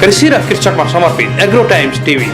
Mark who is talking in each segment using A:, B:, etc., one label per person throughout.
A: कृषि र कृषकमा समर्पित एग्रो टाइम्स टिभी।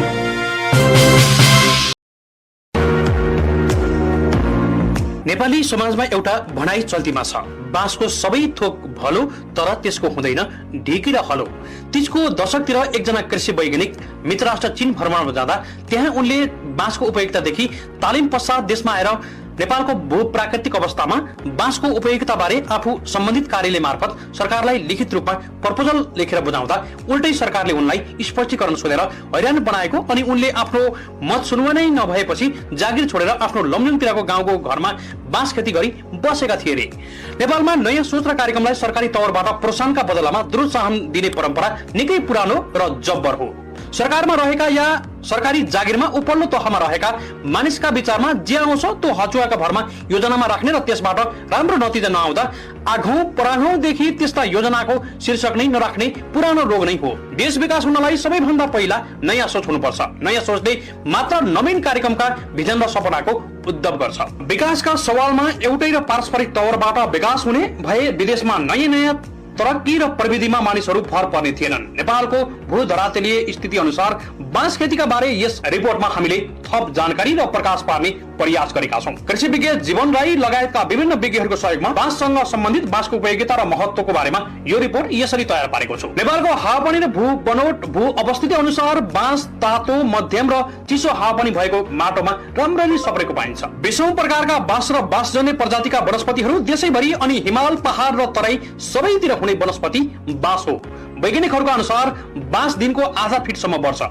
A: नेपाली समाजमा एउटा भनाइ चल्तीमा छ, बाँसको सबै थोक भलो तर त्यसको हुँदैन ढिकी र हलो। तीजको दशकतिर एकजना कृषि वैज्ञानिक मित्रराष्ट्र चीन भ्रमणमा जाँदा त्यहाँ उनले बाँसको उपयोगितादेखि तालिम पश्चात देशमा आएर नेपालको भूप्राकृतिक अवस्थामा बाँसको उपयोगिता बारे आफू सम्बन्धित कार्यालय मार्फत सरकारलाई लिखित रूपमा प्रपोजल लेखेर बुझाउँदा उल्टै सरकारले उनलाई स्पष्टीकरण सोधेर हैरान बनाएको अनि उनले आफ्नो मत सुन्नु नै नभएपछि जागिर छोडेर आफ्नो लमजुङतिरको गाउँको घरमा बाँस खेती गरी बसेका थिए रे। नेपालमा नयाँ सोच र कार्यक्रमलाई सरकारी तवरबाट प्रोत्साहनका बदलामा प्रोत्साहन दिने परम्परा निकै पुरानो र जब्बर हो। सरकारमा रहेका या सरकारी जागिरमा उपल्लो तहमा रहेका मानिसका विचारमा जे आउँछ त्यो हचुवाका भरमा योजनामा राख्ने र त्यसबाट राम्रो नतिजा नआउँदा आघौं पराघौंदेखि त्यस्ता योजनाको शीर्षक नै नराख्ने पुरानो रोग नै हो। देश विकास हुनलाई सबैभन्दा पहिला नयाँ सोच हुनुपर्छ। नयाँ सोचले मात्र नवीन कार्यक्रमका भिजन र सपनाको उद्धव गर्छ। विकासका सवालमा एउटै र पारस्परिक तवरबाट विकास हुने भए विदेशमा नयाँ नयाँ तरक्की र प्रविधिमा मानिसहरू भर पर्ने थिएनन्। नेपालको भूधरातलीय स्थिति अनुसार बाँस खेतीका बारे यस रिपोर्टमा हामीले थप जानकारी र प्रकाश पार्ने प्रयास गरेका छौं। कृषि विज्ञ जीवन राई लगायतका विभिन्न विज्ञहरूको सहयोगमा बाँससँग सम्बन्धित बाँसको उपयोगिता र महत्त्वको बारेमा यो रिपोर्ट यसरी तयार पारेको छु। नेपालको हावापानी र भू बनोट भू अवस्थिति अनुसार बाँस तातो मध्यम र चिसो हावापानी भएको माटोमा राम्ररी सप्रेको पाइन्छ। 20औं प्रकारका बाँस र बाँसजन्य प्रजातिका वनस्पतिहरू देशैभरि अनि हिमाल पहाड र तराई सबैतिर हुने वनस्पति बाँस हो। वैज्ञानिकहरूका अनुसार बाँस दिनको आधा फिटसम्म बढ्छ।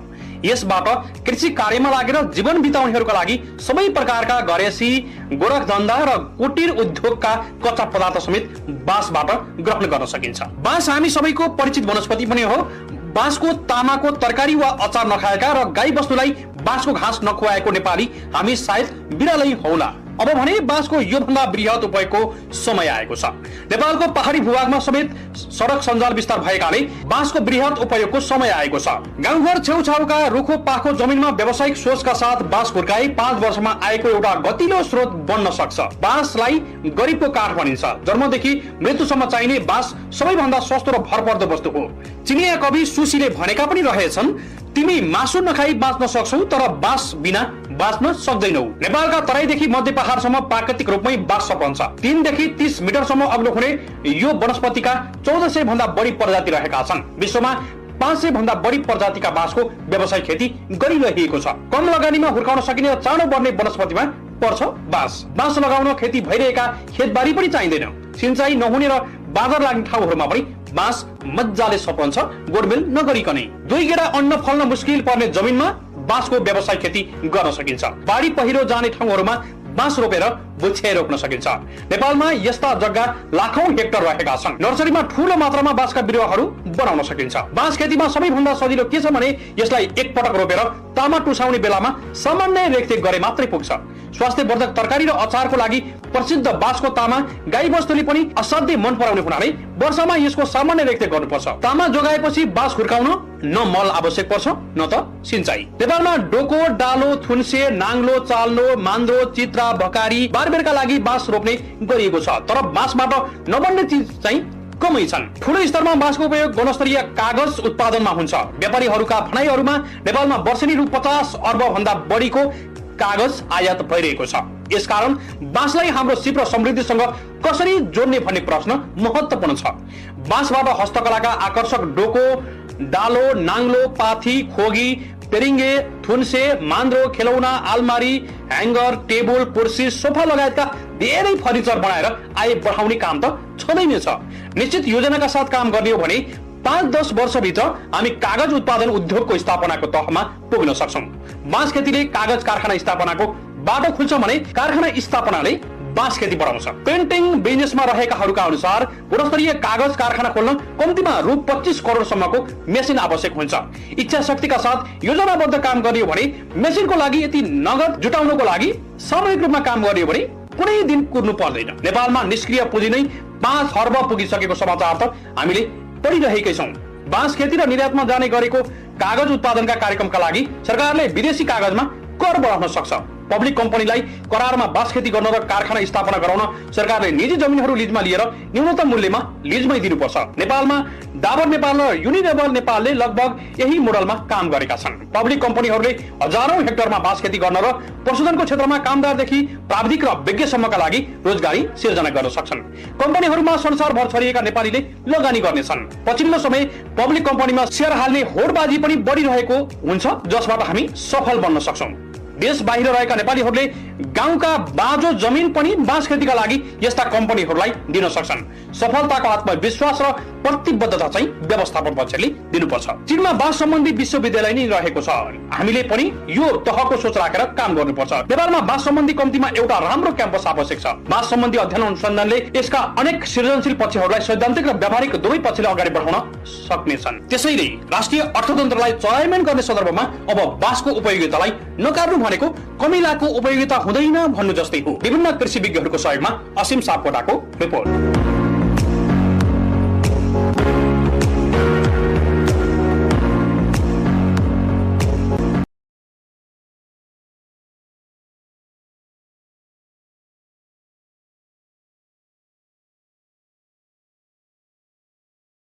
A: यसबाट कृषि कार्यमा लागेर जीवन बिताउनेहरूका लागि सबै प्रकारका घरेसी गोरखधन्दा र कुटीर उद्योगका कच्चा पदार्थ समेत बाँसबाट ग्रहण गर्न सकिन्छ। बाँस हामी सबैको परिचित वनस्पति पनि हो। बाँसको तामाको तरकारी वा अचार नखाएका र गाई बस्तुलाई बाँसको घाँस नखुवाएको नेपाली हामी सायद बिरालै हौला। अब भने बाँसको योभन्दा बृहत उपयोगको समय आएको छ। नेपालको पहाडी भूभागमा समेत सडक सञ्जाल विस्तार भएकाले बाँसको बृहत उपयोगको समय आएको छ। गाउँघर छेउछाउका रुखो पाखो जमिनमा व्यावसायिक सोचका साथ बाँस हुर्काई 5 वर्षमा आएको एउटा गतिलो स्रोत बन्न सक्छ। बाँसलाई गरिबको काठ भनिन्छ। जन्मदेखि मृत्युसम्म चाहिने बाँस सबैभन्दा सस्तो र भरपर्दो वस्तु हो। चिनिया कवि सुशीले भनेका पनि रहेछन्, तिमी मासु नखाई बाँच्न सक्छौ तर बाँस बिना बाँच्न सक्दैनौ। नेपालका तराईदेखि मध्य पहाडसम्म प्राकृतिक रूपमै बाँस सपन्छ। 3 देखि 30 मिटरसम्म अग्लो हुने यो वनस्पतिका 1400 भन्दा बढी प्रजाति रहेका छन्। विश्वमा 500 भन्दा बढी प्रजातिका बाँसको व्यावसायिक खेती गरिरहेको छ। कम लगानीमा हुर्काउन सकिने र चाँडो बढ्ने वनस्पतिमा पर्छ बाँस। बाँस लगाउन खेती भइरहेका खेतबारी पनि चाहिँदैन। सिंचाइ नहुने र बादर लाग्ने ठाउँहरूमा पनि बाँस मजाले सपन्छ गोडमेल नगरिकनै। 2 गेडा अन्न फल्न मुस्किल पर्ने जमिनमा बाँसको व्यावसायिक खेती गर्न सकिन्छ। बाढी पहिरो जाने ठाउँहरूमा बाँस रोपेर बुछ्याइ रोप्न सकिन्छ। नेपालमा यस्ता जग्गा लाखौं हेक्टर रहेका छन्। नर्सरीमा ठूलो मात्रामा बाँसका बिरुवाहरू बनाउन सकिन्छ। बाँस खेतीमा सबैभन्दा सजिलो के छ भने यसलाई एक पटक रोपेर तामा टुसाउने बेलामा सामान्य रेखदेख गरे मात्रै पुग्छ। स्वास्थ्यवर्धक तरकारी र अचारको लागि प्रसिद्ध बाँसको तामा गाई बस्तुले पनि असाध्यै मन पराउने हुनाले वर्षमा यसको सामान्य रेखदेख गर्नुपर्छ। तामा जोगाएपछि बाँस हुर्काउन न मल आवश्यक पर्छ न त सिंचाइ। नेपालमा डोको, डालो, थुन्से, नाङ्लो, चाल्नो, मान्द्रो, चित्रा, भकारी, बारबेरका लागि बाँस रोप्ने गरिएको छ। तर बाँसबाट नबन्ने चिज चाहिँ कमै छन्। ठूलो स्तरमा बाँसको उपयोग गुणस्तरीय कागज उत्पादनमा हुन्छ। व्यापारीहरूका भनाइहरूमा नेपालमा वर्षेनी रु 50 अर्ब भन्दा बढीको कागज आयात भइरहेको छ। यसकारण बाँसलाई हाम्रो सिप र समृद्धिसँग कसरी जोड्ने भन्ने प्रश्न महत्त्वपूर्ण छ। बाँसबाट हस्तकलाका आकर्षक डोको, डालो, नाङ्लो, पाथी, खोगी, पेरिङ्गे, थुन्से, मान्द्रो, खेलौना, आलमारी, ह्याङ्गर, टेबल, कुर्सी, सोफा लगायतका धेरै फर्निचर बनाएर आय बढाउने काम त छँदै नै छ। निश्चित योजनाका साथ काम गर्ने हो भने 5-10 वर्षभित्र हामी कागज उत्पादन उद्योगको स्थापनाको तहमा पुग्न सक्छौं। बाँस खेतीले कागज कारखाना स्थापनाको बाटो खुल्छ भने कारखाना स्थापनाले बाँस खेती बढाउँछ। प्रिन्टिङ बिजनेसमा रहेकाहरूका अनुसार गुणस्तरीय कागज कारखाना खोल्न कम्तीमा रु 25 करोडसम्मको मेसिन आवश्यक हुन्छ। इच्छा शक्तिका साथ योजनाबद्ध काम गर्ने हो भने मेसिनको लागि यति नगद जुटाउनको लागि सामूहिक रूपमा काम गर्ने हो भने कुनै दिन कुर्नु पर्दैन। नेपालमा निष्क्रिय पुँजी नै 5 अर्ब पुगिसकेको समाचार त हामीले पढिरहेकै छौं। बाँस खेती र निर्यातमा जाने गरेको कागज उत्पादनका कार्यक्रमका लागि सरकारले विदेशी कागजमा कर बढाउन सक्छ। पब्लिक कम्पनीलाई करारमा बाँस खेती गर्न र कारखाना स्थापना गराउन सरकारले निजी जमिनहरू लिजमा लिएर न्यूनतम मूल्यमा लिजमै दिनुपर्छ। नेपालमा डाबर नेपाल र युनिलेभर नेपालले लगभग यही मोडलमा काम गरेका छन्। पब्लिक कम्पनीहरूले हजारौं हेक्टरमा बाँस खेती गर्न र पशुधनको क्षेत्रमा कामदारदेखि प्राविधिक र विज्ञसम्मका लागि रोजगारी सिर्जना गर्न सक्छन्। कम्पनीहरूमा संसारभर छरिएका नेपालीले लगानी गर्नेछन्। पछिल्लो समय पब्लिक कम्पनीमा शेयर हाल्ने होडबाजी पनि बढिरहेको हुन्छ, जसबाट हामी सफल बन्न सक्छौं। देश बाहिर रहेका नेपालीहरूले गाउँका बाँझो जमिन पनि बाँस खेतीका लागि यस्ता कम्पनीहरूलाई दिन सक्छन्। सफलताको आत्मविश्वास र प्रतिबद्धता चाहिँ व्यवस्थापन पक्षले दिनुपर्छ। चीनमा बाँस सम्बन्धी विश्वविद्यालय नै रहेको छ। हामीले पनि यो तहको सोच राखेर काम गर्नुपर्छ। नेपालमा बाँस सम्बन्धी कम्तीमा एउटा राम्रो क्याम्पस आवश्यक छ। बाँस सम्बन्धी अध्ययन अनुसन्धानले यसका अनेक सृजनशील पक्षहरूलाई सैद्धान्तिक र व्यावहारिक दुवै पक्षले अगाडि बढाउन सक्नेछन्। त्यसैले राष्ट्रिय अर्थतन्त्रलाई चलायमान गर्ने सन्दर्भमा अब बाँसको उपयोगितालाई नकार्नु भनेको कमिलाको उपयोगिता हुँदैन भन्नु जस्तै हो। विभिन्न कृषि विज्ञहरूको सहयोगमा असीम सापकोटाको रिपोर्ट।